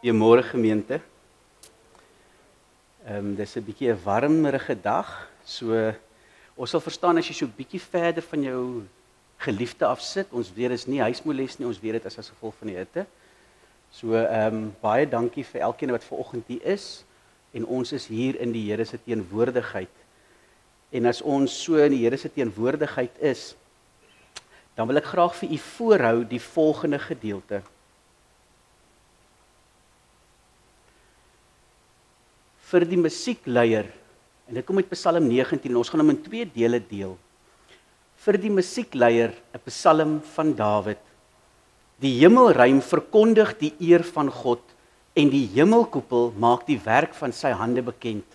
Goeiemôre gemeente. Dis 'n bietjie 'n warmerige dag. So ons sal verstaan as jy so 'n bietjie verder van jou geliefde af sit. Ons weet dis nie huismoeles nie, ons weet dit as gevolg van die hitte. So baie dankie vir elkeen wat vanoggend hier is en ons is hier in die Here se teenwoordigheid. En as ons so in die Here se teenwoordigheid is, dan wil ek graag vir u voorhou die volgende gedeelte. Vir die musiekleier, en dit kom uit Psalm 19, en ons gaan hom in 2 dele deel. Vir die musiekleier, 'n psalm van Dawid. Die hemelruim verkondig die eer van God, en die hemelkoepel maak die werk van sy hande bekend.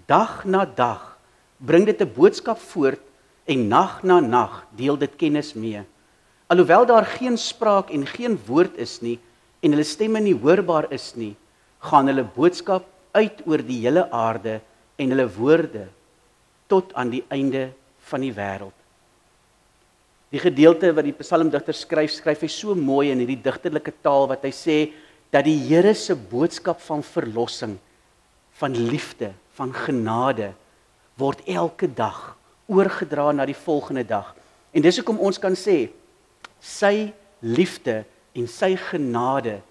Dag na dag bring dit 'n boodskap voort, en nag na nag deel dit kennis mee. Alhoewel daar geen spraak en geen woord is nie, en hulle stemme nie hoorbaar is nie, gaan hulle boodskap uit oor die hele aarde en hulle woorde tot aan die einde van die wêreld. Die gedeelte wat die psalmdigter skryf hy so mooi in hierdie digterlike taal wat hy sê dat die Here se boodskap van verlossing, van liefde, van genade word elke dag oorgedra na die volgende dag. En dis hoekom ons kan sê sy liefde en sy genade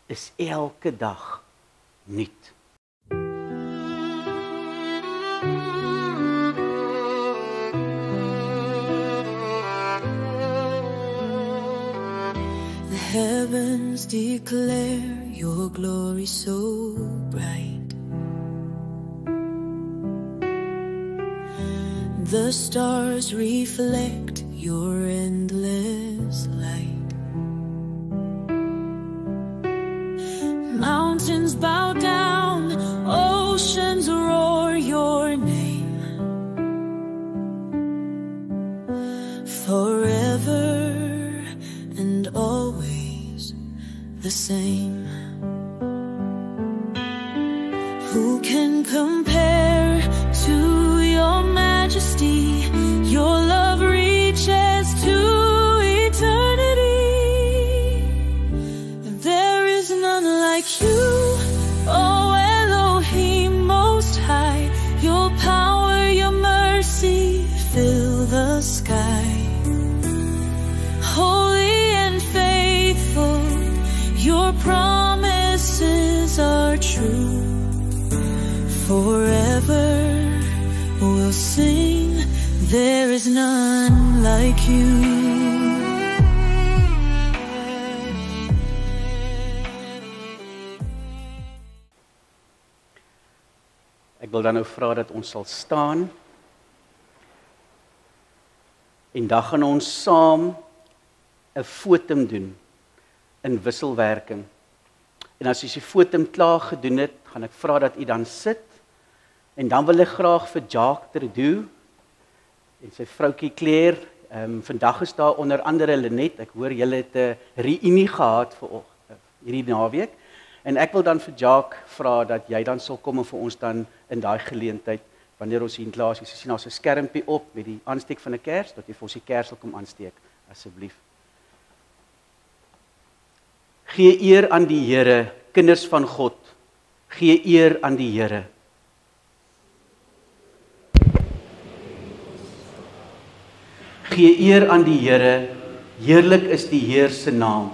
is elke dag nuut. The heavens declare your glory so bright. The stars reflect your endless light. Mountains bow down, oceans roar your name. Forever and always the same. Who can compare to your majesty? Your love reaches to eternity. There is none like you, oh Elohim Most High. Your power, your mercy fill the sky. Holy and faithful, your promises are true. Forever we'll sing, there is none like you. Ek wil dan nou vra dat ons sal staan. En dan gaan ons saam 'n fotum doen in wisselwerking. En as jy die fotum klaar gedoen het, gaan ek vra dat u dan sit. En dan wil ek graag vir Jacques Trudeau en sy vroukie Claire, vandag is daar onder andere Lenet, ek hoor julle het 'n reunie gehad vir hierdie naweek. En ek wil dan vir Jacques vra dat jy dan sal kom en vir ons dan in daai geleentheid, wanneer ons hier in klas is, sien ons 'n skermpie op met die aansteek van 'n kers, dat jy vir ons die kers sal kom aansteek, asseblief. Gee eer aan die Here, kinders van God, gee eer aan die Here. Gee eer aan die Here, heerlik is die Heer se naam.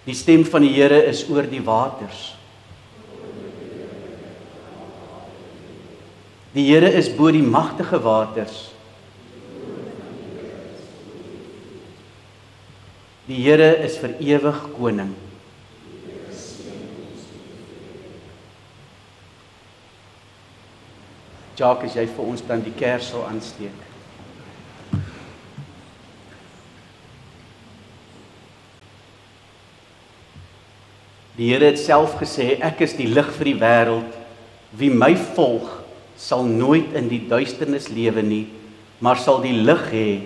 Die stem van die Here is oor die waters. Die Here is bo die magtige waters. Die Here is vir ewig koning. Jacques, as jy vir ons dan die kers sal aansteek. Die Here het self gesê, ek is die lig vir die wêreld. Wie my volg, sal nooit in die duisternis lewe nie, maar sal die lig hê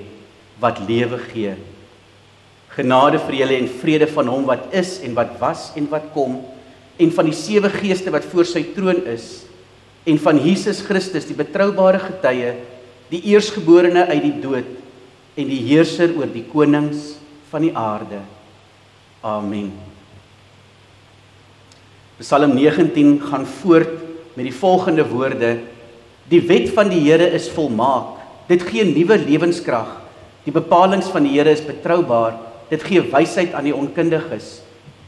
wat lewe gee. Genade vir julle en vrede van hom wat is en wat was en wat kom, en van die 7 geeste wat voor sy troon is, en van Jesus Christus, die betroubare getuie, die eersgeborene uit die dood, en die heerser oor die konings van die aarde. Amen. Psalm 19 gaan voort met die volgende woorde: Die wet van die Here is volmaak, dit gee nuwe lewenskrag. Die bepalinge van die Here is betroubaar, dit gee wysheid aan die onkundiges.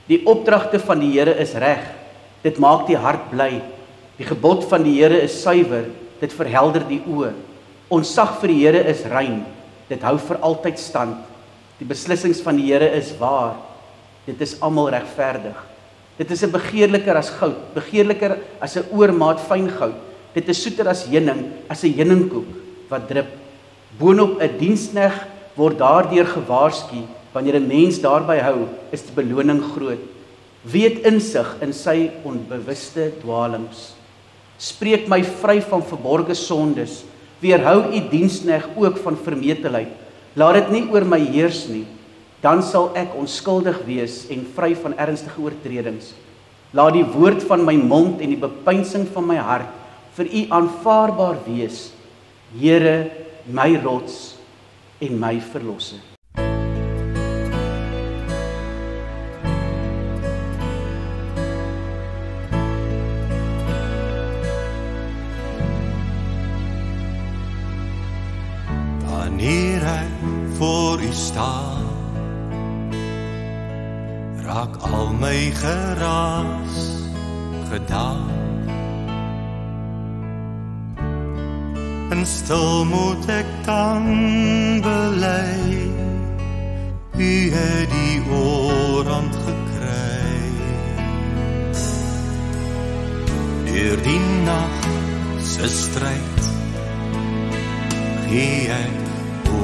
Die opdragte van die Here is reg, dit maak die hart bly. Die gebod van die Here is suiwer, dit verhelder die oë. Ontsag vir die Here is rein, dit hou vir altyd stand. Die beslissings van die Here is waar, dit is almal regverdig. Dit is 'n begeerliker as goud, begeerliker as 'n oormaat fyn goud. Dit is soeter as heuning, as 'n heuningkoek wat drup. Boonop 'n diensknegt word daardeur gewaarsku. Wanneer 'n mens daarby hou, is die beloning groot. Wie het insig in sy onbewuste dwaalings? Spreek my vry van verborgde sondes. Weerhou u diensknegt ook van vermetelheid. Laat dit nie oor my heers nie. Dan sal ek onskuldig wees en vry van ernstige oortredings. Laat die woord van my mond en die bepeinsing van my hart vir u aanvaarbaar wees, Here, my rots en my verlosser. Wanneer hy voor u staan, raak al my geraas gedaan. En stil moet ek dan bely, u het die oorhand gekry. Deur die nag se stryd, gee ek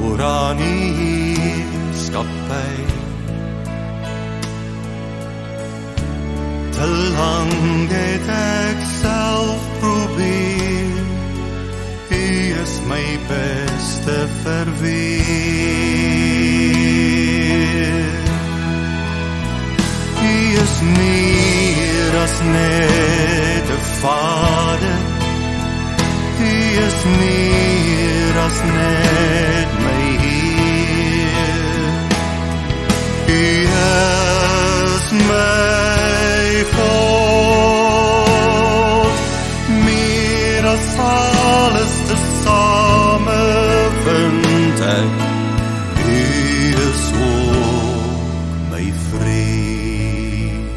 oor aan die heerskappy. Te lang het ek self probeer, u is my beste verweer. U is meer as net 'n vader, u is meer as net my Heer. U is my God, meer as alles tesame vind ek, u is ook my vriend.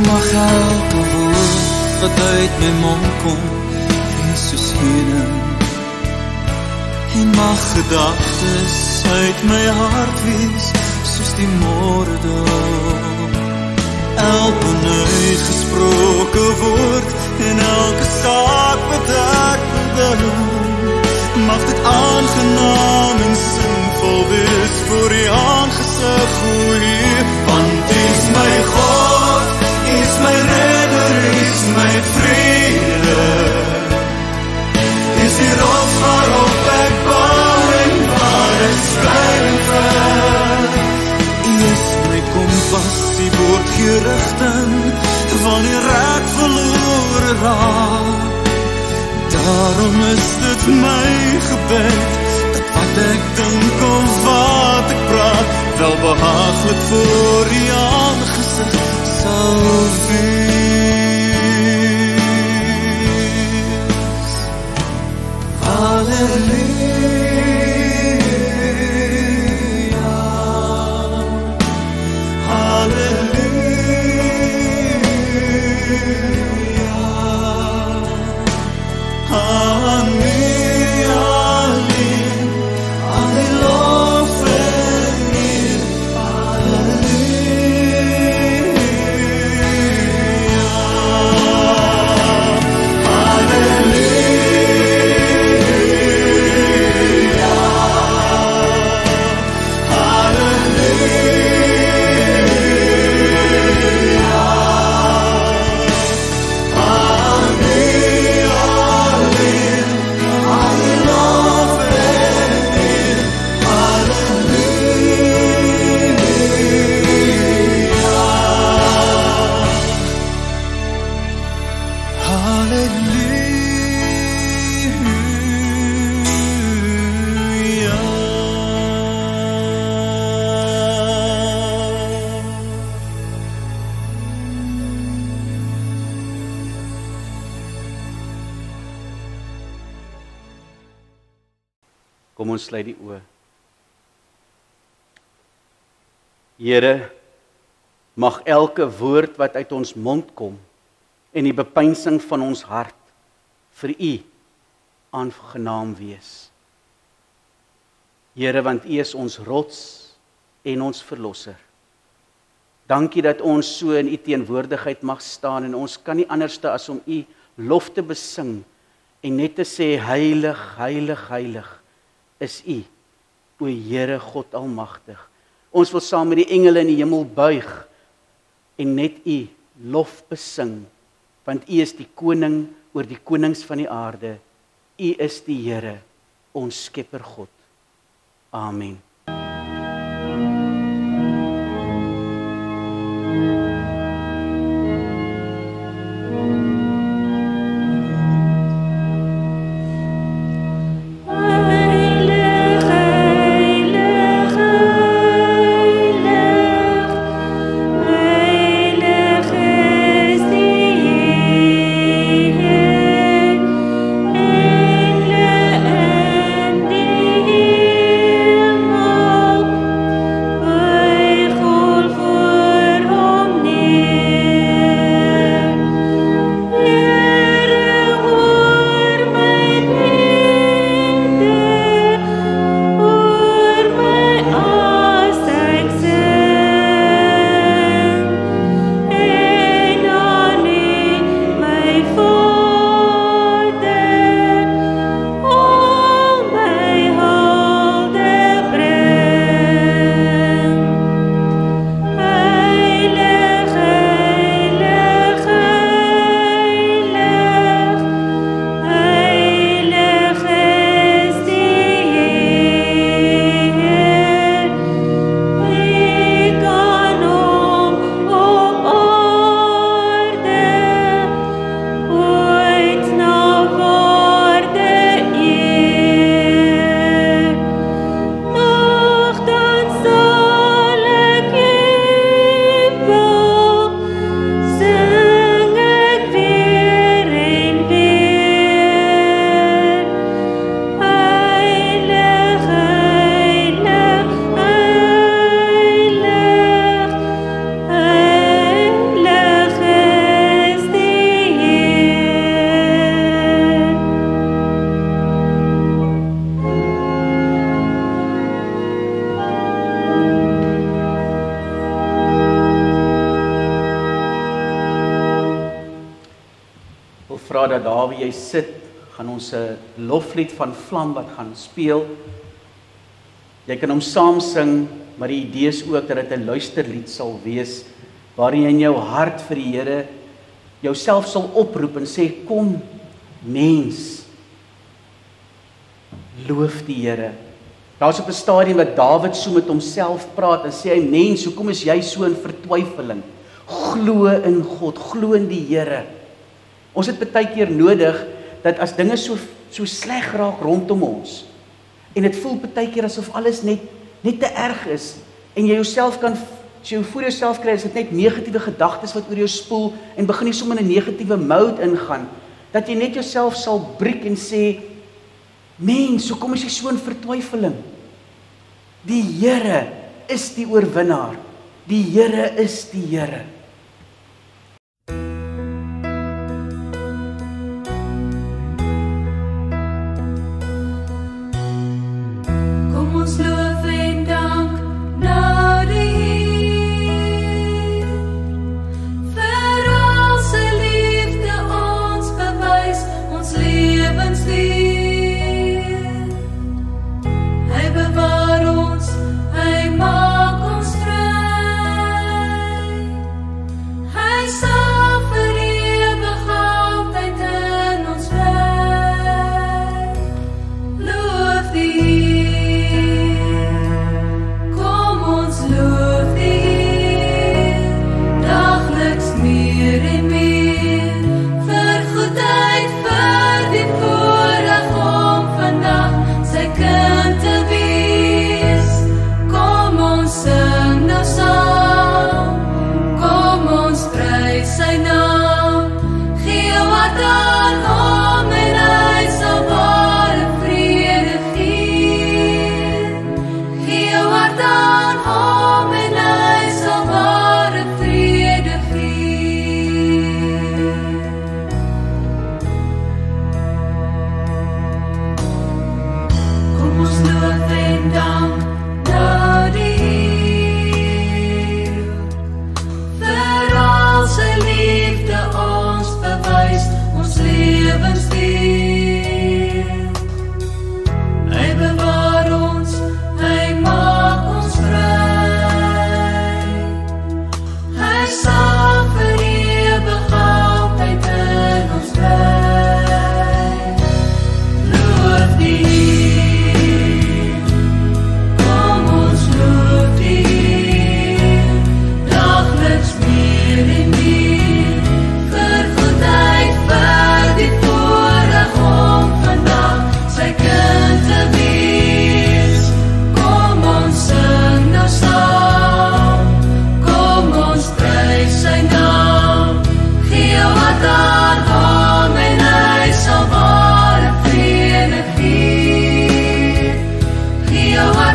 Mag elke woord wat uit my mond kom, wees soos heuning, en mag gedagtes uit my hart wees, soos die môredag. Elke uitgesproke woord, en elke saak wat ek bedoel, mag dit aangenaam en sinvol wees, voor die aangesig, o Heer, want U is my God, U is my redder, U is my vrede. U is die rots waarop ek bou en waar ek skuil vind. U is my kompas, die woord gee rigting, wanneer ek verlore raak. Daarom is dit my gebed, dat wat ek dink of wat ek praat, wel behaaglik voor die aangesig sal wees. Halleluja, halleluja, aan U alleen, aan die lof en eer, halleluja. ons sluit die oë. Here, mag elke woord wat uit ons mond kom en die bepeinsing van ons hart vir U aangenaam wees. Here, want U is ons rots en ons verlosser. Dankie dat ons so in U teenwoordigheid mag staan en ons kan nie anderste as om U lof te besing en net te sê heilig, heilig, heilig is U, o Here God Almagtig. Ons wil saam met die engele in die hemel buig en net U lof besing, want U is die koning oor die konings van die aarde. U is die Here, ons Skepper God. Amen. Vra dat daar waar jy sit, gaan ons 'n loflied van Vlam wat gaan speel. Jy kan hom saam sing, maar die idee is ook dat dit 'n luisterlied sal wees waarin jy in jou hart vir die Here jouself sal oproep en sê kom mens, loof die Here. Daar's op 'n stadium wat Dawid so met homself praat en sê hy mens, hoekom is jy so in vertwyfeling? Glo in God, glo in die Here. Ons het baie keer nodig dat as dinge so sleg raak rondom ons en dit voel baie keer asof alles net te erg is en jy jouself kan, as jy voor jouself kry, is dit net negatiewe gedagtes wat oor jou spoel en begin jy sommer in 'n negatiewe mode ingaan, dat jy net jouself sal breek en sê, mens, hoekom is jy so in vertwyfeling? Die Here is die oorwinnaar. Die Here is die Here.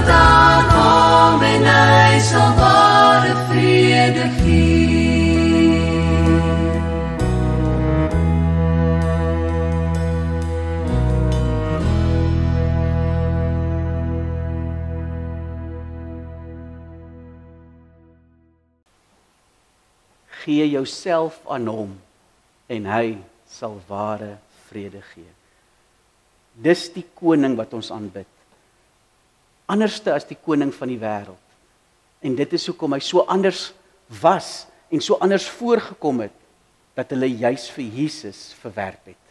hart aan hom en hy sal ware vrede gee. Gee jouself aan hom en hy sal ware vrede gee. Dis die koning wat ons aanbid. Anderste as die koning van die wêreld. En dit is hoekom hy so anders was en so anders voorgekom het, dat hulle juis vir Jesus verwerp het.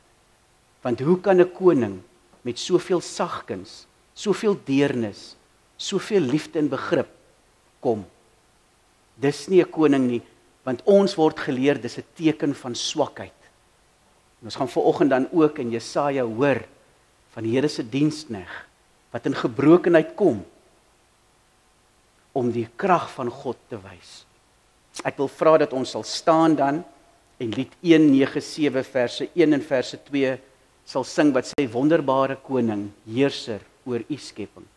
Want hoe kan 'n koning met soveel sagkens, soveel deernis, soveel liefde en begrip kom? Dis nie 'n koning nie, want ons word geleer dis 'n teken van swakheid. En ons gaan vanoggend dan ook in Jesaja hoor van die Here se diensknegt wat in gebrokenheid kom om die krag van God te wys. Ek wil vra dat ons sal staan dan en lied 197 verse 1 en verse 2 sal sing wat sê wonderbare koning, heerser oor u skepping.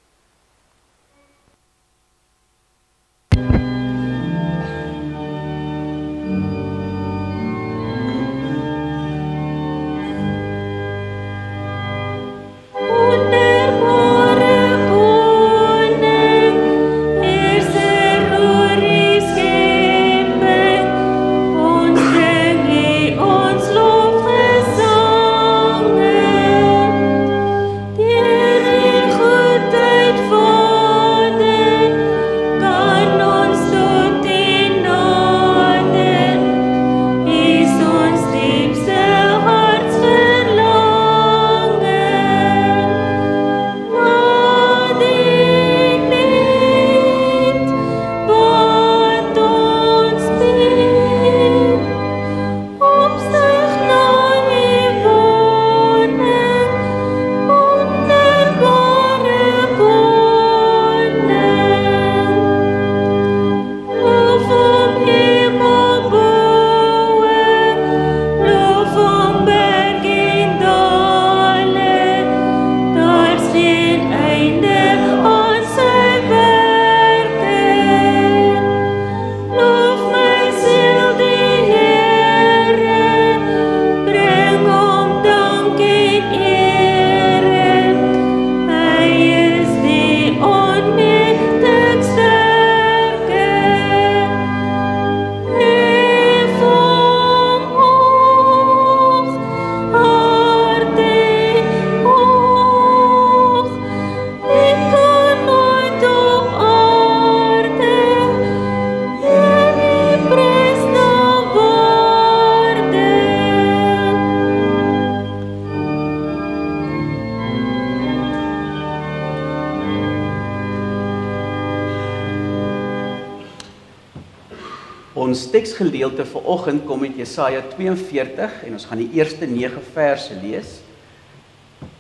Ons teksgedeelte vir oggend kom uit Jesaja 42 en ons gaan die eerste 9 verse lees.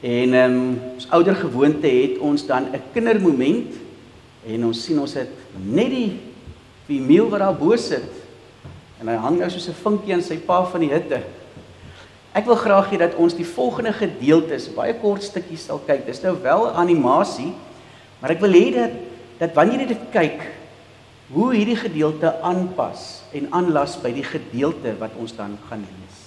En ons ouer gewoonte het ons dan 'n kindermoment en ons sien ons het net die Miel wat daar bo sit en hy hang nou soos 'n vinkie aan sy pa van die hitte. Ek wil graag hê dat ons die volgende gedeeltes, baie kort stukkies sal kyk. Dis nou wel 'n animasie, maar ek wil hê dat wanneer jy dit kyk, hoe hierdie gedeelte aanpas en aanlas by die gedeelte wat ons dan gaan lees.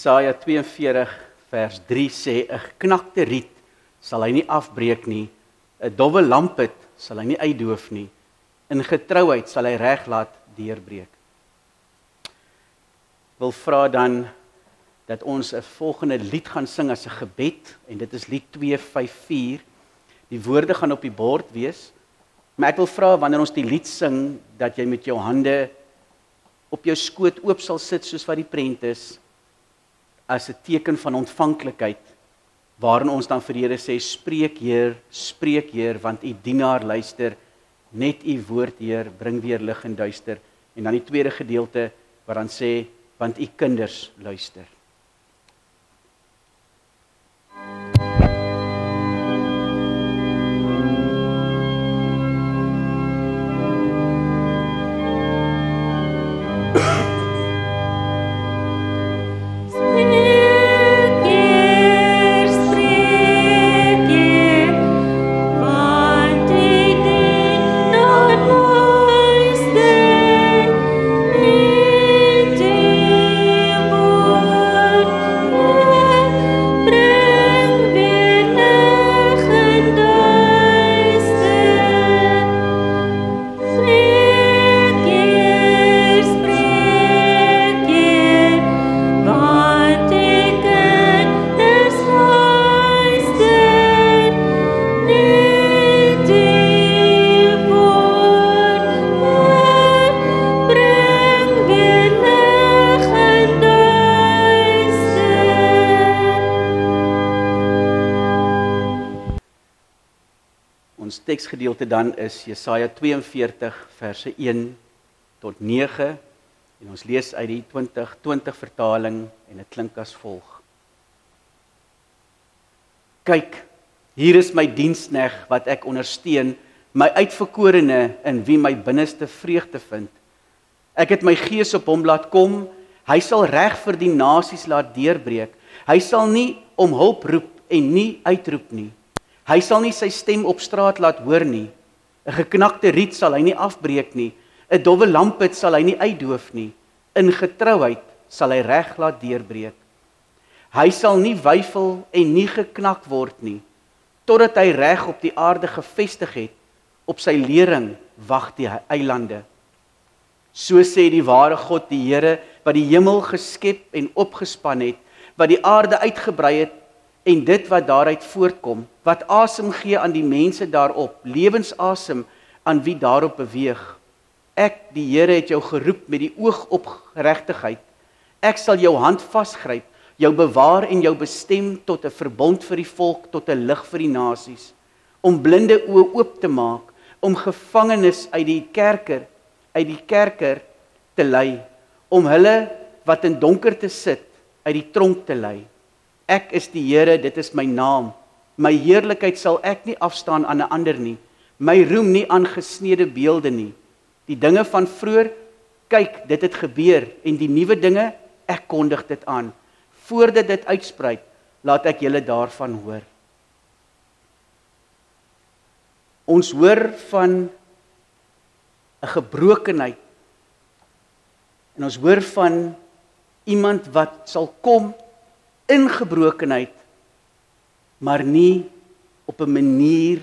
Jesaja 42 vers 3 sê, 'n geknakte riet sal hy nie afbreek nie, 'n dowwe lampet sal hy nie uitdoof nie, in getrouheid sal hy reg laat deurbreek. Wil vra dan dat ons 'n volgende lied gaan sing as 'n gebed, en dit is lied 254. Die woorde gaan op die bord wees, maar ek wil vra wanneer ons die lied sing, dat jy met jou hande op jou skoot oop sal sit soos wat die prent is, as 'n teken van ontvanklikheid, waarin ons dan vir die Here sê, spreek Heer, want u dienaar luister, net u woord Heer, bring weer lig en duister. En dan die tweede gedeelte, waar dan sê, want u kinders luister. Ons teksgedeelte dan is Jesaja 42 verse 1 tot 9 en ons lees uit die 2020 vertaling en dit klink as volg. Kyk, hier is my dienskneg wat ek ondersteun, my uitverkorene in wie my binneste vreugde vind. Ek het my gees op hom laat kom, hy sal reg vir die nasies laat deurbreek. Hy sal nie om hulp roep en nie uitroep nie. Hy sal nie sy stem op straat laat hoor nie. 'n Geknakte riet sal hy nie afbreek nie. 'n Dowwe lampet sal hy nie uitdoof nie. In getrouheid sal hy reg laat deurbreek. Hy sal nie weifel en nie geknak word nie, totdat hy reg op die aarde gevestig het. Op sy lering wag die eilande. So sê die ware God, die Here, wat die hemel geskep en opgespan het, wat die aarde uitgebrei het en dit wat daaruit voortkom, wat asem gee aan die mense daarop, lewensasem aan wie daarop beweeg. Ek, die Here, het jou geroep met die oog op geregtigheid. Ek sal jou hand vasgryp, jou bewaar en jou bestem tot 'n verbond vir die volk, tot 'n lig vir die nasies, om blinde oë oop te maak, om gevangenes uit die kerker te lei, om hulle wat in donkerte sit uit die tronk te lei. Ek is die Here, dit is my naam. My heerlikheid sal ek nie afstaan aan 'n ander nie. My roem nie aan gesneede beelde nie. Die dinge van vroeër, kyk, dit het gebeur, en die nuwe dinge, ek kondig dit aan. Voordat dit uitsprei, laat ek julle daarvan hoor. Ons hoor van 'n gebrokenheid, en ons hoor van iemand wat sal kom in gebrokenheid, maar nie op 'n manier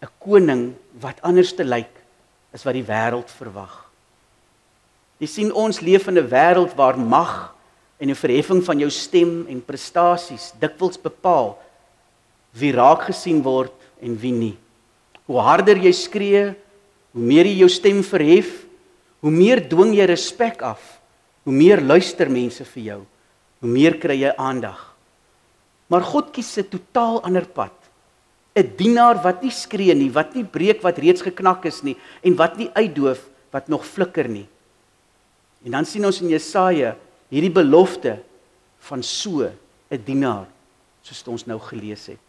'n koning wat anders te lyk as wat die wêreld verwag. Jy sien, ons leef in 'n wêreld waar mag en 'n verheffing van jou stem en prestasies dikwels bepaal wie raak gesien word en wie nie. Hoe harder jy skree, hoe meer jy jou stem verhef, hoe meer dwing jy respek af, hoe meer luister mense vir jou, hoe meer kry jy aandag. Maar God kies 'n totaal ander pad. 'n Dienaar wat nie skree nie, wat nie breek wat reeds geknak is nie, en wat nie uitdoof wat nog flikker nie. En dan sien ons in Jesaja hierdie belofte van so 'n dienaar, soos ons nou gelees het.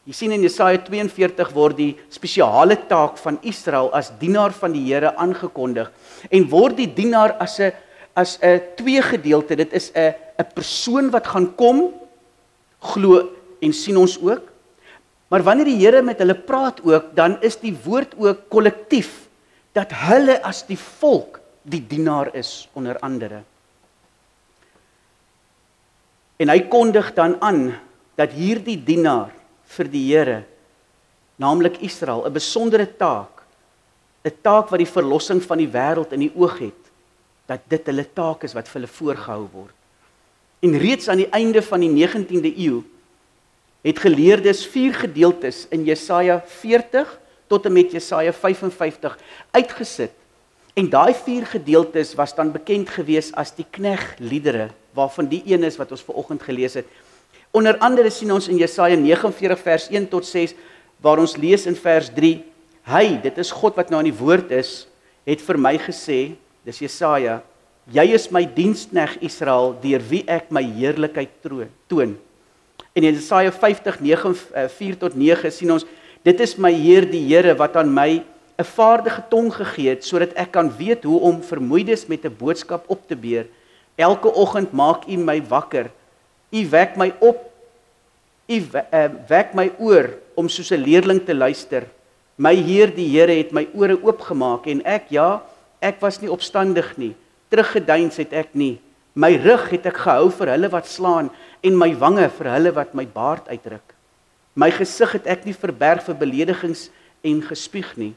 Jy sien in Jesaja 42 word die spesiale taak van Israel as dienaar van die Here aangekondig, en word die dienaar as 'n twee gedeelte. Dit is 'n persoon wat gaan kom, glo en sien ons ook. Maar wanneer die Here met hulle praat ook, dan is die woord ook kollektief, dat hulle as die volk die dienaar is onder andere. En hy kondig dan aan dat hierdie dienaar vir die Here, naamlik Israel, 'n besondere taak, 'n taak wat die verlossing van die wêreld in die oog het, dat dit hulle taak is wat vir hulle voorgehou word. En reeds aan die einde van die 19de eeu het geleerdes 4 gedeeltes in Jesaja 40 tot en met Jesaja 55 uitgesit. En daai 4 gedeeltes was dan bekend gewees as die knegliedere, waarvan die een is wat ons vanoggend gelees het. Onder andere sien ons in Jesaja 49 vers 1 tot 6, waar ons lees in vers 3, hy, dit is God wat nou aan die woord is, het vir my gesê, dis Jesaja, jy is my diensknegt Israel, deur wie ek my heerlikheid toon. En in Jesaja 50, 4 tot 9 sien ons, dit is my Heer die Here wat aan my 'n vaardige tong gegee het, sodat ek kan weet hoe om vermoeides met 'n boodskap op te beer. Elke oggend maak U my wakker. U wek my op. U wek my oor om soos 'n leerling te luister. My Heer die Here het my ore oopgemaak en ek was nie opstandig nie. Teruggedeins het ek nie. My rug het ek gehou vir hulle wat slaan en my wange vir hulle wat my baard uitdruk. My gesig het ek nie verberg vir beledigings en gespieg nie.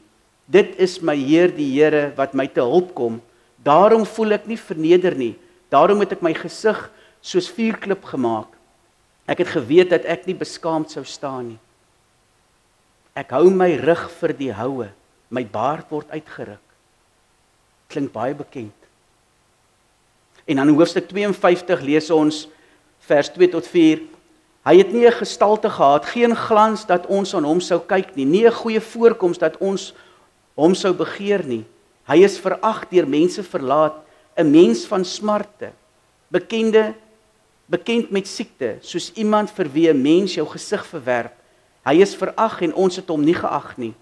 Dit is my Heer die Here wat my te hulp kom. Daarom voel ek nie verneder nie. Daarom het ek my gesig soos vuurklip gemaak. Ek het geweet dat ek nie beskaamd sou staan nie. Ek hou my rug vir die houe. My baard word uitgeruk. Klink baie bekend. En dan in hoofstuk 52 lees ons vers 2 tot 4. Hy het nie 'n gestalte gehad, geen glans dat ons aan hom sou kyk nie, nie 'n goeie voorkoms dat ons hom sou begeer nie. Hy is verag deur mense verlaat, 'n mens van smarte, bekend met siekte, soos iemand vir wie 'n mens jou gesig verwerp. Hy is verag en ons het hom nie geag nie.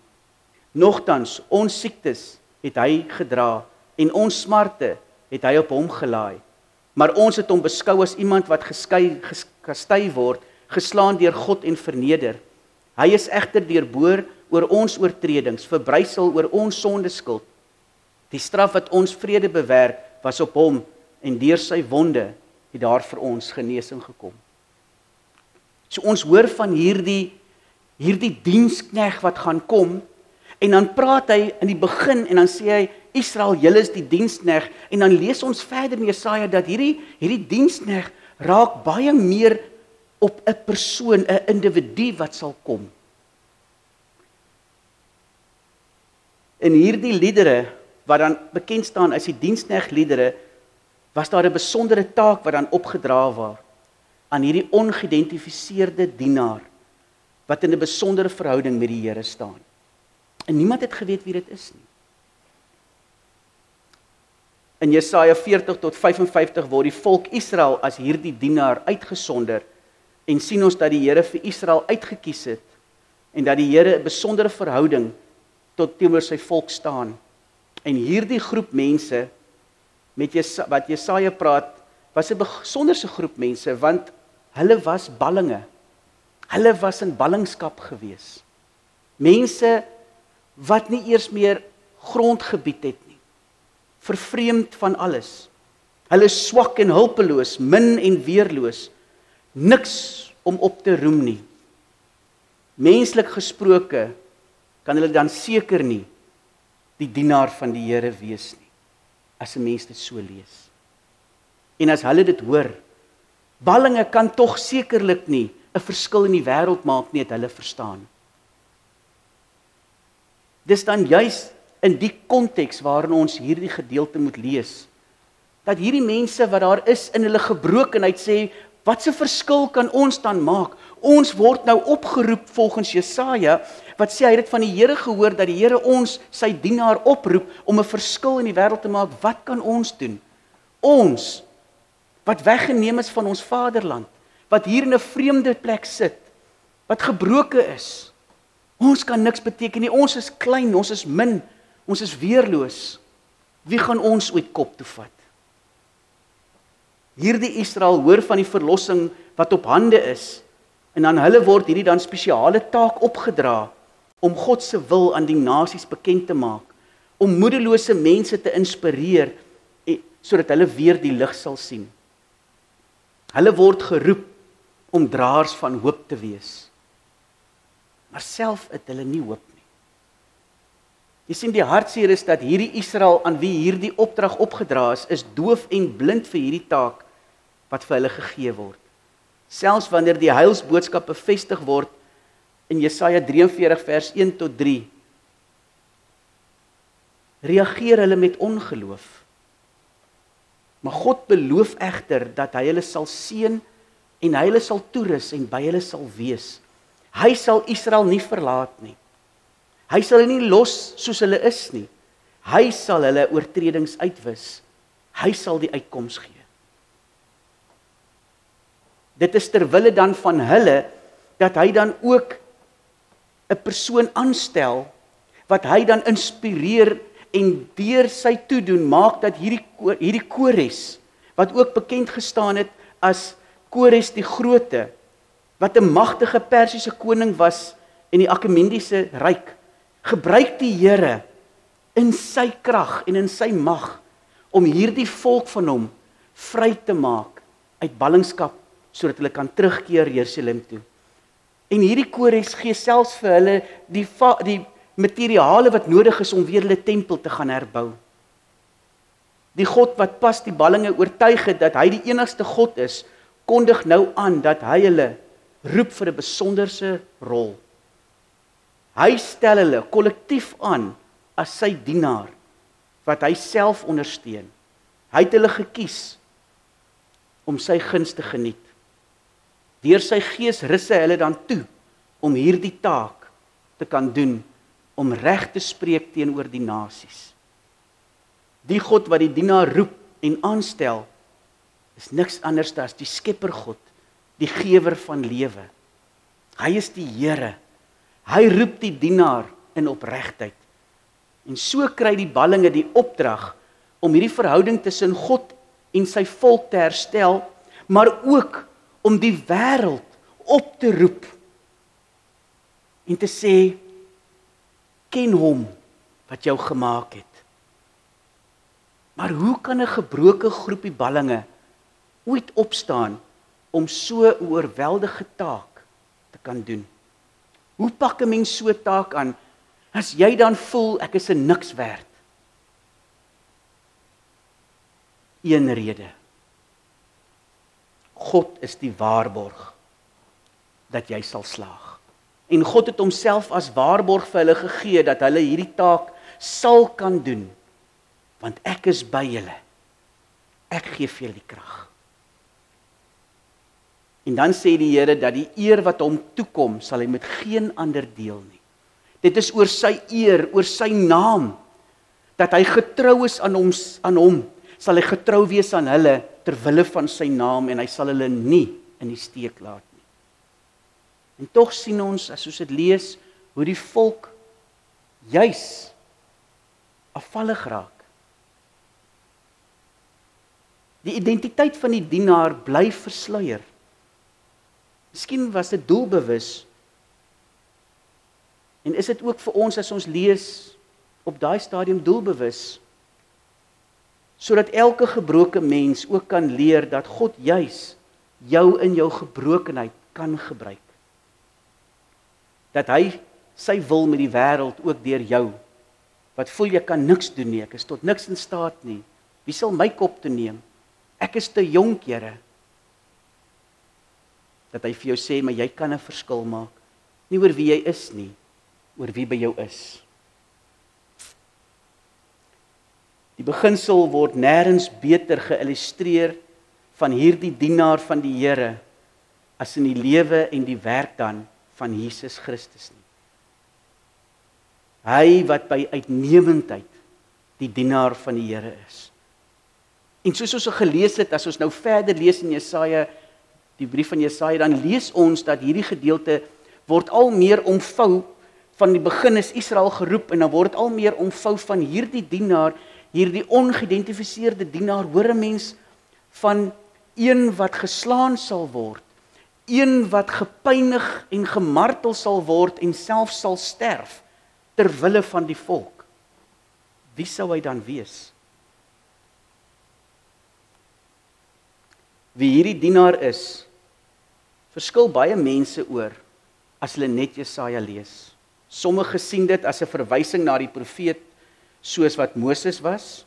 Nogtans, ons siektes het hy gedra en ons smarte het hy op hom gelaai. Maar ons het hom beskou as iemand wat geskei word, geslaan deur God en verneder. Hy is egter deurboor oor ons oortredings, verbrysel oor ons sondeskuld. Die straf wat ons vrede bewerk, was op hom en deur sy wonde het daar vir ons genesing gekom. So ons hoor van hierdie diensknegt wat gaan kom, en dan praat hy in die begin en dan sê hy, Israel, julle is die diensknegt, en dan lees ons verder in Jesaja dat hierdie diensknegt raak baie meer op 'n persoon, 'n individu wat sal kom. In hierdie liedere, wat dan bekend staan as die diensknegliedere, was daar 'n besondere taak wat dan opgedra word aan hierdie ongeïdentifiseerde dienaar, wat in 'n besondere verhouding met die Here staan. En niemand het geweet wie dit is nie. In Jesaja 40 tot 55 word die volk Israel as hierdie dienaar uitgesonder, en sien ons dat die Here vir Israel uitgekies het, en dat die Here 'n besondere verhouding tot teenoor sy volk staan. En hierdie groep mense, wat Jesaja praat, was 'n besonderse groep mense, want hulle was ballinge. Hulle was in ballingskap gewees. Mense wat nie eers meer grondgebied het nie. Vervreemd van alles. Hulle is swak en hulpeloos, min en weerloos. Niks om op te roem nie. Menslik gesproke kan hulle dan seker nie die dienaar van die Here wees nie, as 'n mens dit so lees. En as hulle dit hoor, ballinge kan tog sekerlik nie 'n verskil in die wêreld maak nie, het hulle verstaan. Dis dan juis in die konteks waarin ons hierdie gedeelte moet lees, dat hierdie mense wat daar is in hulle gebrokenheid sê, wat 'n verskil kan ons dan maak? Ons word nou opgeroep volgens Jesaja, wat sê hy het van die Here gehoor, dat die Here ons, sy dienaar, oproep om 'n verskil in die wêreld te maak. Wat kan ons doen? Ons, wat weggeneem is van ons vaderland, wat hier in 'n vreemde plek sit, wat gebroken is. Ons kan niks beteken nie, ons is klein, ons is min, ons is weerloos. Wie gaan ons ooit kop toe vat? Hierdie Israel hoor van die verlossing wat op hande is, en aan hulle word hierdie dan spesiale taak opgedra, om God se wil aan die nasies bekend te maak, om moedelose mense te inspireer, sodat hulle weer die lig sal sien. Hulle word geroep om draers van hoop te wees. Maar self het hulle nie hoop nie. Jy sien, die hartseer is dat hierdie Israel aan wie hierdie opdrag opgedra is doof en blind vir hierdie taak wat vir hulle gegee word. Selfs wanneer die heilsboodskap bevestig word in Jesaja 43 vers 1 tot 3, reageer hulle met ongeloof. Maar God beloof egter dat hy hulle sal seën en hy hulle sal toerus en by hulle sal wees. Hy sal Israel nie verlaat nie. Hy sal hulle nie los soos hulle is nie. Hy sal hulle oortredings uitwis. Hy sal die uitkoms gee. Dit is ter wille dan van hulle dat hy dan ook 'n persoon aanstel wat hy dan inspireer en deur sy toedoen maak dat hierdie Kores, wat ook bekend gestaan het as Kores die Grote, wat 'n magtige Persiese koning was in die Achaemenidiese ryk, gebruik die Here in sy krag en in sy mag om hierdie volk van hom vry te maak uit ballingskap sodat hulle kan terugkeer Jerusalem toe. En hierdie Kores gee selfs vir hulle die materiale wat nodig is om weer hulle tempel te gaan herbou. Die God wat pas die ballinge oortuig het dat hy die enigste God is, kondig nou aan dat hy hulle roep vir 'n besonderse rol. Hy stel hulle kollektief aan as sy dienaar, wat hy self ondersteun. Hy het hulle gekies om sy guns te geniet. Deur sy gees rus hy hulle dan toe om hierdie taak te kan doen, om reg te spreek teenoor die nasies. Die God wat die dienaar roep en aanstel, is niks anders as die Skepper God, die gewer van lewe. Hy is die Here. Hy roep die dienaar in opregtheid. En so kry die ballinge die opdrag om hierdie verhouding tussen God en sy volk te herstel, maar ook om die wêreld op te roep en te sê, ken hom wat jou gemaak het. Maar hoe kan 'n gebroke groepie ballinge ooit opstaan om so 'n oorweldige taak te kan doen? Hoe pak 'n mens so 'n taak aan as jy dan voel ek is 'n niks werd? Een rede. God is die waarborg dat jy sal slaag. En God het homself as waarborg vir hulle gegee dat hulle hierdie taak sal kan doen, want ek is by julle. Ek gee vir julle die krag. En dan sê die Here dat die eer wat hom toekom, sal hy met geen ander deel nie. Dit is oor sy eer, oor sy naam, dat hy getrou is aan hom, sal hy getrou wees aan hulle ter wille van sy naam en hy sal hulle nie in die steek laat nie. En tog sien ons, as ons dit lees, hoe die volk juis afvallig raak. Die identiteit van die dienaar bly versluier. Miskien was dit doelbewus. En is dit ook vir ons as ons lees op daai stadium doelbewus, sodat elke gebroke mens ook kan leer dat God juis jou in jou gebrokenheid kan gebruik. Dat hy sy wil met die wêreld ook deur jou, wat voel jy kan niks doen nie, ek is tot niks in staat nie, wie sal my kop toe neem? Ek is te jonk, Here. Dat hy vir jou sê, maar jy kan 'n verskil maak. Nie oor wie jy is nie, oor wie by jou is. Die beginsel word nêrens beter geïllustreer van hierdie dienaar van die Here as in die lewe en die werk dan van Jesus Christus nie. Hy wat by uitnemendheid die dienaar van die Here is. En soos ons gelees het, as ons nou verder lees in Jesaja, die brief van Jesaja, dan lees ons dat hierdie gedeelte word al meer omvou. Van die begin is Israel geroep en dan word dit al meer omvou van hierdie dienaar, hierdie ongeïdentifiseerde dienaar, hoor 'n mens, van een wat geslaan sal word, een wat gepynig en gemartel sal word en self sal sterf ter wille van die volk. Wie sou hy dan wees? wie hierdie dienaar is, verskil baie mense oor as hulle net Jesaja lees. Sommige sien dit as 'n verwysing na die profeet soos wat Moses was,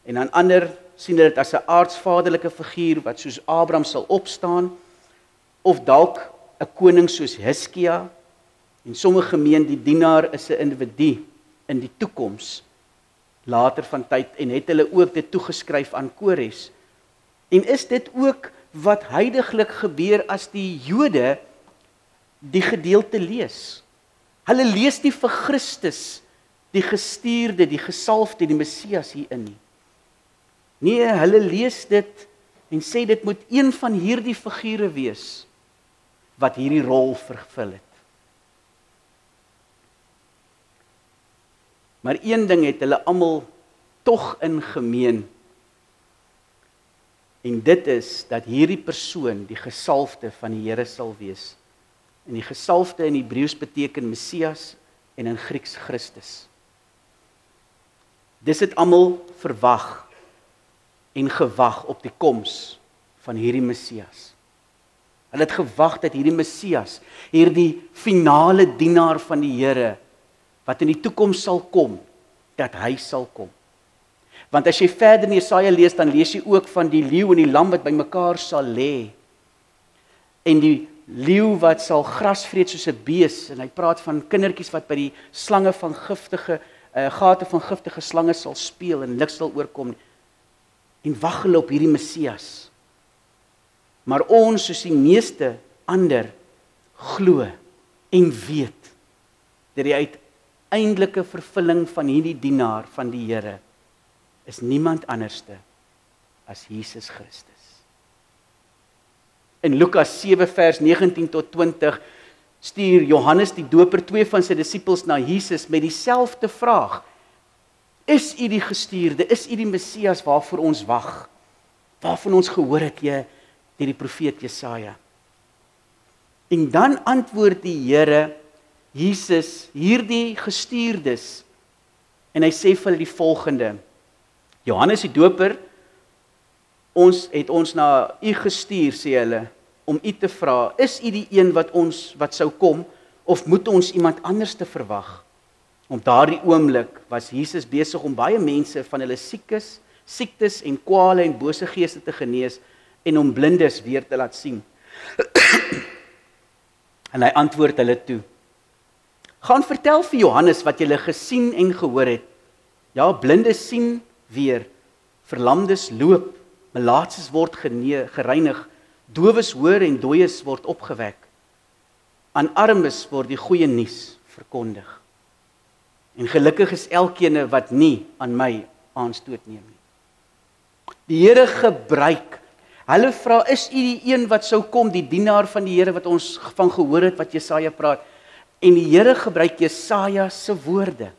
en dan ander sien dit as 'n aardsvaderlike figuur wat soos Abraham sal opstaan, of dalk 'n koning soos Hiskia, en sommige meen die dienaar is 'n individu in die toekoms, later van tyd, en het hulle ook dit toegeskryf aan Kores. En is dit ook wat huidiglik gebeur as die Jode die gedeelte lees? Hulle lees nie vir Christus, die gestuurde, die gesalfde, die Messias hierin nie. Nee, hulle lees dit en sê dit moet een van hierdie figure wees wat hierdie rol vervul het. Maar een ding het hulle almal tog in gemeen. En dit is dat hierdie persoon die gesalfde van die Here sal wees. En die gesalfde in Hebreëus beteken Messias en in Grieks Christus. Dis het almal verwag en gewag op die koms van hierdie Messias. Hulle het gewag dat hierdie Messias, hierdie finale dienaar van die Here, wat in die toekoms sal kom, dat hy sal kom. Want as jy verder in Jesaja lees, dan lees jy ook van die leeu en die lam wat bymekaar sal lê. En die leeu wat sal gras vreet soos 'n bees, en hy praat van kindertjies wat by die slange van gate van giftige slange sal speel en niks sal oorkom. En wag hulle op hierdie Messias. Maar ons, soos die meeste ander, glo en weet dat die uiteindelike vervulling van hierdie dienaar van die Here is niemand anderste as Jesus Christus. In Lukas 7 vers 19 tot 20 stuur Johannes die Doper 2 van sy disippels na Jesus met dieselfde vraag: Is u die gestuurde? Is u die Messias waarvoor ons wag? Waarvan ons gehoor het deur die profeet Jesaja? En dan antwoord die Here Jesus hierdie gestuurdes en hy sê vir hulle die volgende: Johannes die Doper, ons het ons na u gestuur, sê hulle, om u te vra, is u die een wat sou kom, of moet ons iemand anders te verwag? Op daardie oomblik was Jesus besig om baie mense van hulle siektes en kwale en bose geeste te genees en om blindes weer te laat sien. En hy antwoord hulle toe: Gaan vertel vir Johannes wat julle gesien en gehoor het. Ja, blindes sien weer, verlamdes loop, melaatses word gereinig, dowes hoor en dooies word opgewek. Aan armes word die goeie nuus verkondig. En gelukkig is elkeen wat nie aan my aanstoot neem nie. Die Here gebruik, hulle vra, is u die een wat sou kom, die dienaar van die Here wat ons van gehoor het, wat Jesaja praat? En die Here gebruik Jesaja se woorde,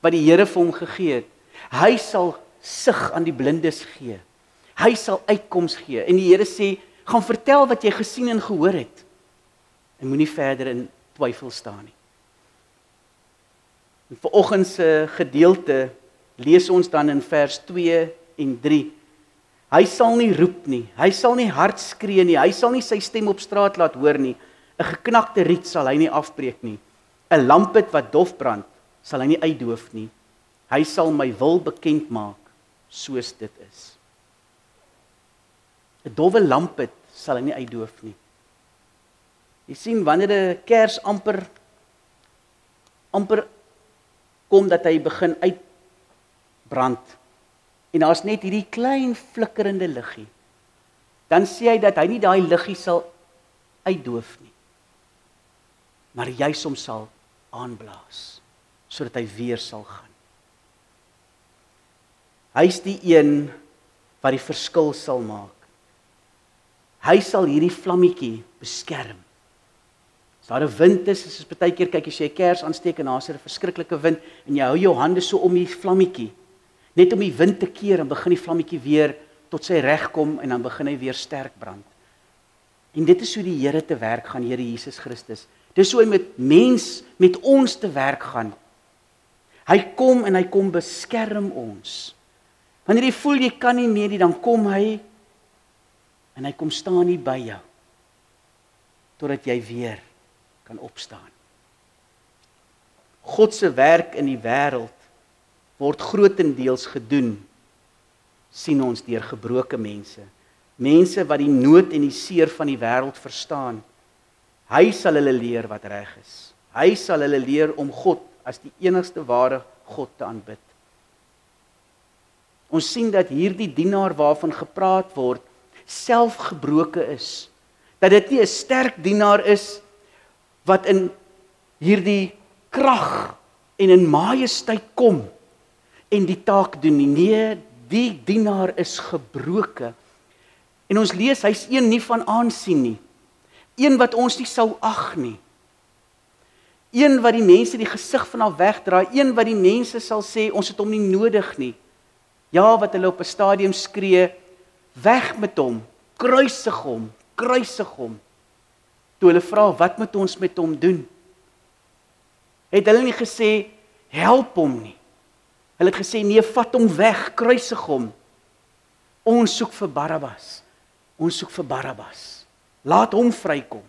wat die Here vir hom gegee het. Hy sal sig aan die blindes gee. Hy sal uitkoms gee. En die Here sê, gaan vertel wat jy gesien en gehoor het. En moenie verder in twyfel staan nie. En vanoggend se gedeelte lees ons dan in vers 2 en 3. Hy sal nie roep nie, hy sal nie hard skree nie, hy sal nie sy stem op straat laat hoor nie. 'n Geknakte riet sal hy nie afbreek nie. 'n Lampet wat dof brand, sal hy nie uitdoof nie. Hy sal my wil bekend maak, soos dit is. 'n Dowwe lampet sal hy nie uitdoof nie. Jy sien, wanneer 'n kers amper kom dat hy begin uitbrand, en daar's net hierdie klein flikkerende liggie, dan sê hy dat hy nie daai liggie sal uitdoof nie, maar juis hom sal aanblaas, sodat hy weer sal gaan. Hy's die een wat die verskil sal maak. Hy sal hierdie vlammetjie beskerm. As daar 'n wind is baie keer, kyk as jy 'n kers aansteek en daar's 'n verskriklike wind en jy hou jou hande so om die vlammetjie, net om die wind te keer, en begin die vlammetjie weer tot sy reg kom en dan begin hy weer sterk brand. En dit is hoe die Here te werk gaan, Here Jesus Christus. Dis hoe hy met ons te werk gaan. Hy kom en hy kom beskerm ons. Wanneer jy voel jy kan nie meer nie, dan kom hy En hy kom staan nie by jou totdat jy weer kan opstaan. God se werk in die wêreld word grootendeels gedoen, sien ons, deur gebroke mense. Mense wat die nood en die seer van die wêreld verstaan. Hy sal hulle leer wat reg is. Hy sal hulle leer om God as die enigste ware God te aanbid. Ons sien dat hierdie dienaar waarvan gepraat word, self gebroke is. Dat dit nie 'n sterk dienaar is wat in hierdie krag en in majesteit kom en die taak doen nie. Nee, die dienaar is gebroke. En ons lees, hy's een nie van aansien nie. Een wat ons nie sou ag nie. Een wat die mense die gesig van hom wegdraai, een wat die mense sal sê ons het hom nie nodig nie. Ja, wat hulle op 'n stadium skree, weg met hom, kruisig hom, kruisig hom. Toe hulle vra, wat moet ons met hom doen? Het hulle nie gesê, help hom nie. Hulle het gesê, nee, vat hom weg, kruisig hom. Ons soek vir Barabbas. Ons soek vir Barabbas. Laat hom vrykom.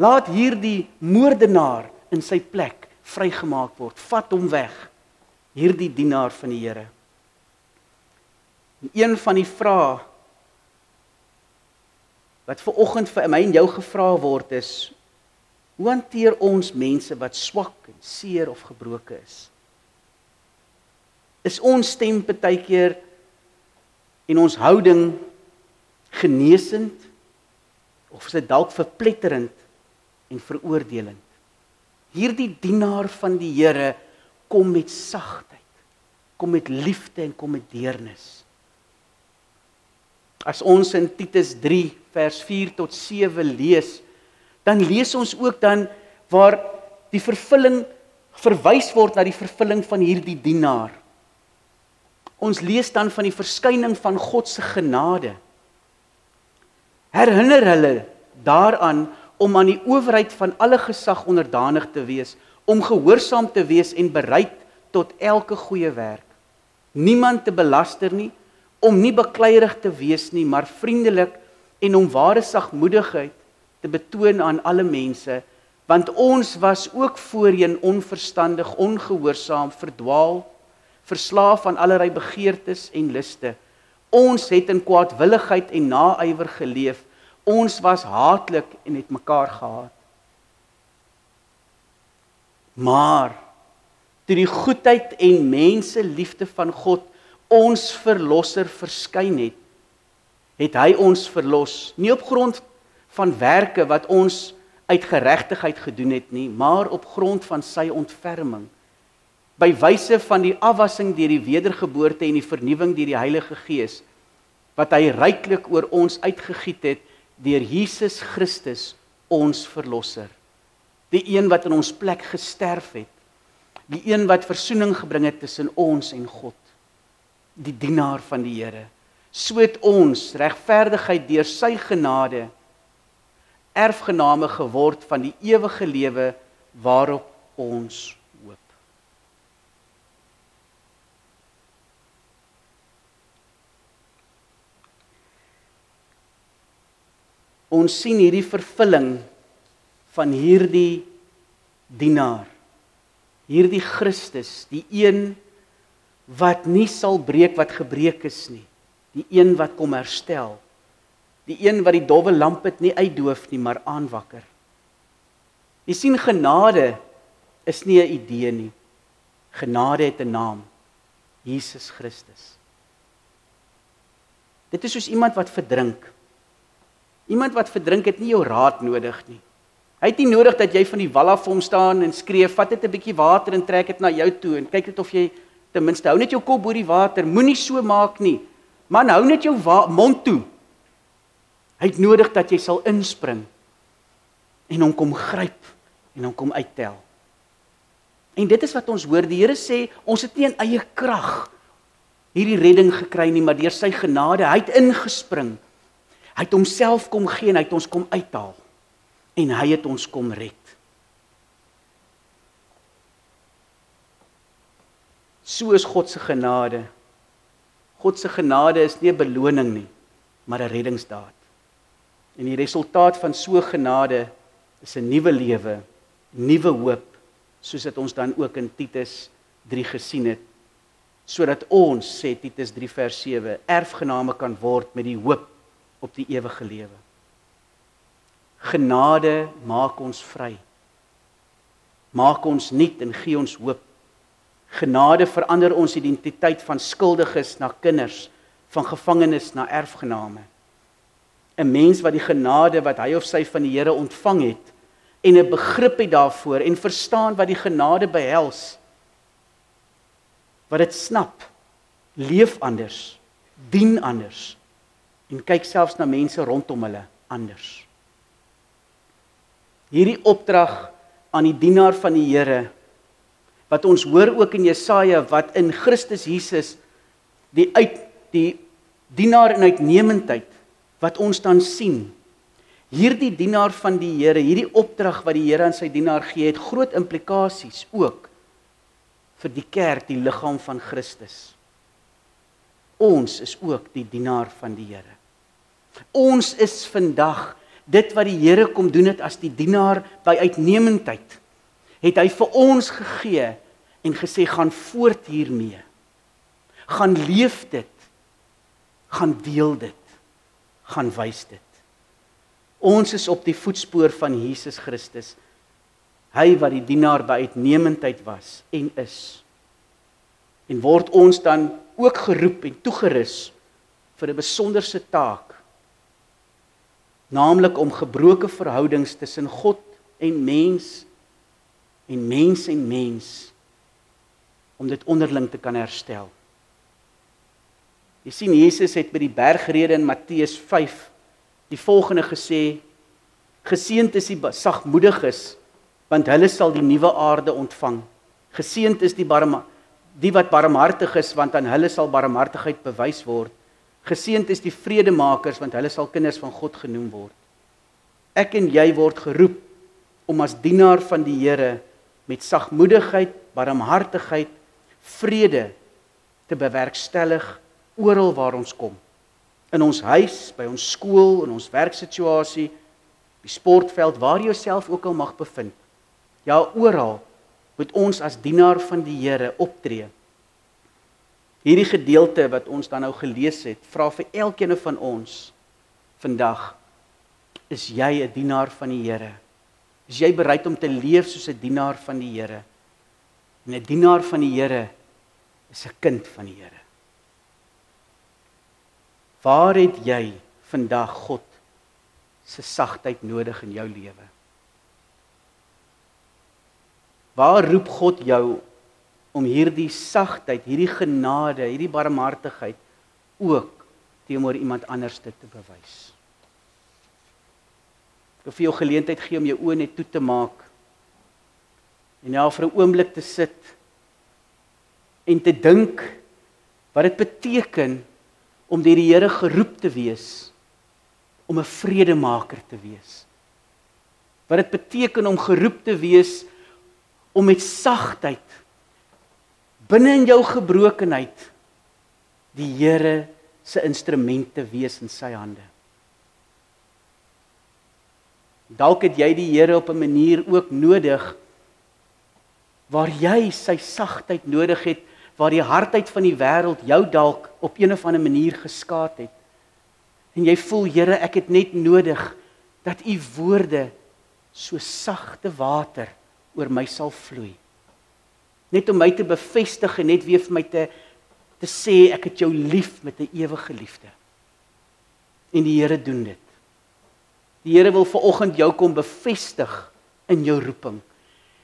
Laat hierdie moordenaar in sy plek vrygemaak word. Vat hom weg. Hierdie dienaar van die Here. En een van die vrae wat vanoggend vir my en jou gevra word is, hoe hanteer ons mense wat swak en seer of gebroke is? Is ons stem partykeer en ons houding genesend of is dit dalk verpletterend en veroordelend? Hierdie dienaar van die Here kom met sagtheid, kom met liefde en kom met deernis. As ons in Titus 3 vers 4 tot 7 lees, dan lees ons ook dan waar die vervulling verwys word na die vervulling van hierdie dienaar. Ons lees dan van die verskyning van God se genade. Herinner hulle daaraan om aan die owerheid van alle gesag onderdanig te wees, om gehoorsaam te wees en bereid tot elke goeie werk. Niemand te belaster nie, om nie bekleierig te wees nie, maar vriendelik en om ware sagmoedigheid te betoon aan alle mense, want ons was ook voorheen onverstandig, ongehoorsaam, verdwaal, verslaaf aan allerlei begeertes en liste. Ons het in kwaadwilligheid en naaiwer geleef. Ons was haatlik en het mekaar gehaat. Maar toe die goedheid en mense liefde van God ons verlosser verskyn het, het hy ons verlos, nie op grond van werke wat ons uit geregtigheid gedoen het nie, maar op grond van sy ontferming, by wyse van die afwassing deur die wedergeboorte en die vernuwing deur die Heilige Gees, wat hy ryklik oor ons uitgegiet het, deur Jesus Christus, ons verlosser. Die een wat in ons plek gesterf het, die een wat versoening gebring het tussen ons en God, die dienaar van die Here. So het ons regverdigheid deur sy genade erfgename geword van die ewige lewe waarop ons hoop. Ons sien hierdie vervulling van hierdie dienaar, hierdie Christus, die een wat nie sal breek wat gebreek is nie, die een wat kom herstel, die een wat die dowwe lamp het nie uitdoof nie, maar aanwakker. Jy sien, genade is nie 'n idee nie. Genade het 'n naam, Jesus Christus. Dit is soos iemand wat verdrink. Iemand wat verdrink het nie jou raad nodig nie. Hy het nie nodig dat jy van die wal af hom staan en skree, vat net 'n bietjie water en trek dit na jou toe en kyk net of jy ten minste hou net jou kop bo die water, moenie so maak nie. Man, hou net jou mond toe. Hy het nodig dat jy sal inspring en hom kom gryp en hom kom uittel. En dit is wat ons hoor, die Here sê, ons het nie in eie krag hierdie redding gekry nie, maar deur sy genade, hy het ingespring. Hy het homself kom gee en hy het ons kom uithaal. En hy het ons kom red. So is God se genade. God se genade is nie 'n beloning nie, maar 'n reddingsdaad. En die resultaat van so genade is 'n nuwe lewe, nuwe hoop, soos dit ons dan ook in Titus 3 gesien het, sodat ons, sê Titus 3 vers 7, erfgename kan word met die hoop op die ewige lewe. Genade maak ons vry. Maak ons nuut en gee ons hoop. Genade verander ons identiteit van skuldiges na kinders, van gevangenes na erfgename. 'n Mens wat die genade wat hy of sy van die Here ontvang het, en 'n begrip het daarvoor, en verstaan wat die genade behels, wat dit snap, leef anders, dien anders, en kyk selfs na mense rondom hulle anders. Hierdie opdrag aan die dienaar van die Here, wat ons hoor ook in Jesaja, wat in Christus Jesus, die dienaar in uitnemendheid, wat ons dan sien, hierdie dienaar van die Here, hierdie opdrag wat die Here aan sy dienaar gee, het groot implikasies ook vir die kerk, die liggaam van Christus. Ons is ook die dienaar van die Here. Ons is vandag dit wat die Here kom doen het as die dienaar by uitnemendheid, het hy vir ons gegee en gesê, gaan voort hiermee, gaan leef dit, gaan deel dit, gaan wys dit. Ons is op die voetspoor van Jesus Christus, hy wat die dienaar by uitnemendheid was en is. En word ons dan ook geroep en toegerus vir 'n besonderse taak, naamlik om gebroke verhoudings tussen God en mens, om dit onderling te kan herstel. Jy sien, Jesus het by die bergrede in Matteus 5 die volgende gesê, geseënd is die sagmoediges, want hulle sal die nuwe aarde ontvang. Geseënd is die wat barmhartig is, want aan hulle sal barmhartigheid bewys word. Geseënd is die vredemakers, want hulle sal kinders van God genoem word. Ek en jy word geroep om as dienaar van die Here met sagmoedigheid, barmhartigheid, vrede te bewerkstellig oral waar ons kom. In ons huis, by ons skool, in ons werksituasie, die sportveld, waar jy jouself ook al mag bevind. Ja, oral moet ons as dienaar van die Here optree. Hierdie gedeelte wat ons dan nou gelees het, vra vir elkeen van ons vandag, is jy 'n dienaar van die Here? Is jy bereid om te leef soos 'n dienaar van die Here? En 'n dienaar van die Here is 'n kind van die Here. Waar het jy vandag God se sagtheid nodig in jou lewe? Waar roep God jou om hierdie sagtheid, hierdie genade, hierdie barmhartigheid ook teenoor iemand anders te bewys? Ek wil vir jou geleentheid gee om jou oë net toe te maak en nou vir 'n oomblik te sit en te dink wat dit beteken om deur die Here geroep te wees, om 'n vredemaker te wees. Wat dit beteken om geroep te wees, om met sagtheid, binne in jou gebrokenheid, die Here se instrument te wees in sy hande. Dalk het jy die Here op 'n manier ook nodig, waar jy sy sagtheid nodig het, waar die hardheid van die wêreld jou dalk op een of ander manier geskaad het. En jy voel, Here, ek het net nodig dat u woorde so sagte water oor my sal vloei. Net om my te bevestig en net weer vir my te sê, ek het jou lief met 'n ewige liefde. En die Here doen dit. Die Here wil vanoggend jou kom bevestig in jou roeping.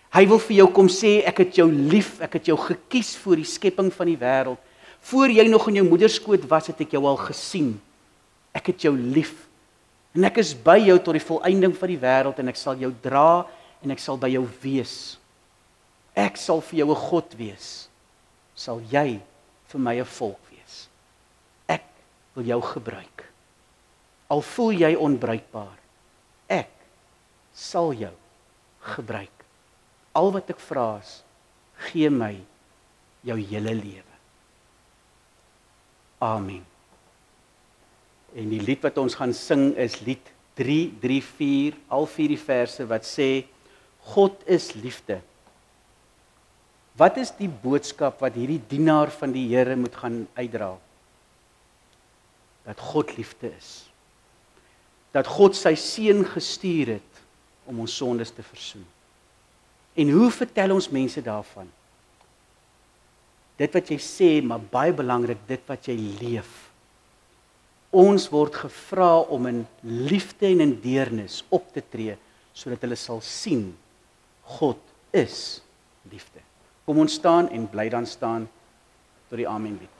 Hy wil vir jou kom sê, ek het jou lief, ek het jou gekies voor die skepping van die wêreld. Voor jy nog in jou moederskoot was, het ek jou al gesien. Ek het jou lief. En ek is by jou tot die volëinding van die wêreld, en ek sal jou dra, en ek sal by jou wees. Ek sal vir jou 'n God wees. Sal jy vir my 'n volk wees. Ek wil jou gebruik. Al voel jy onbruikbaar, ek sal jou gebruik. Al wat ek vra is, gee my jou hele lewe. Amen. En die lied wat ons gaan sing is lied 3, 4, al 4 die verse wat sê, God is liefde. Wat is die boodskap wat hierdie dienaar van die Here moet gaan uitdra? Dat God liefde is. Dat God sy seun gestuur het om ons sondes te versoen. En hoe vertel ons mense daarvan? Dit wat jy sê, maar baie belangrik, dit wat jy leef. Ons word gevra om in liefde en in deernis op te tree, sodat hulle sal sien, God is liefde. Kom ons staan en bly dan staan tot die amen lied.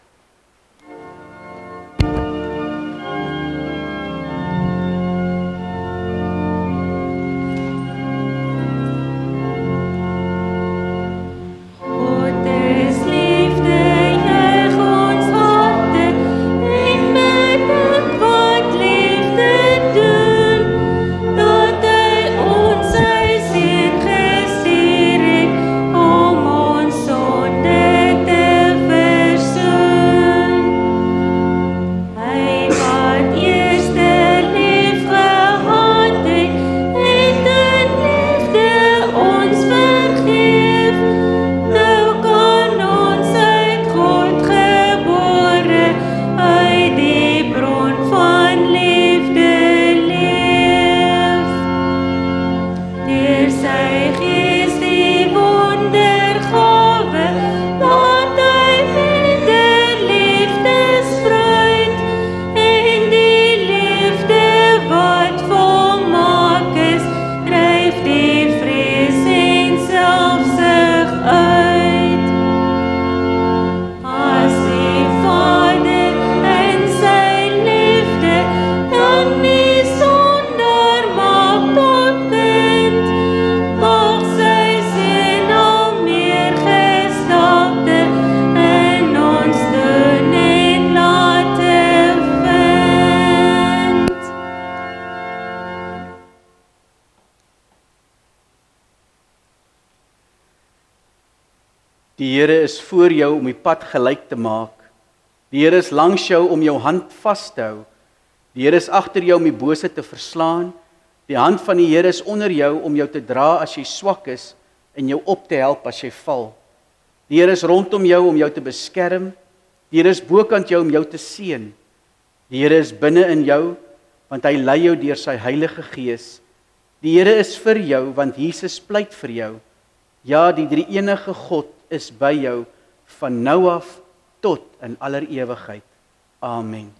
Die Here is voor jou om die pad gelyk te maak. Die Here is langs jou om jou hand vas te hou. Die Here is agter jou om die bose te verslaan. Die hand van die Here is onder jou om jou te dra as jy swak is en jou op te help as jy val. Die Here is rondom jou om jou te beskerm. Die Here is bokant jou om jou te seën. Die Here is binne in jou want hy lei jou deur sy Heilige Gees. Die Here is vir jou want Jesus pleit vir jou. Ja, die drie-enige God is by jou van nou af tot in aller ewigheid. Amen.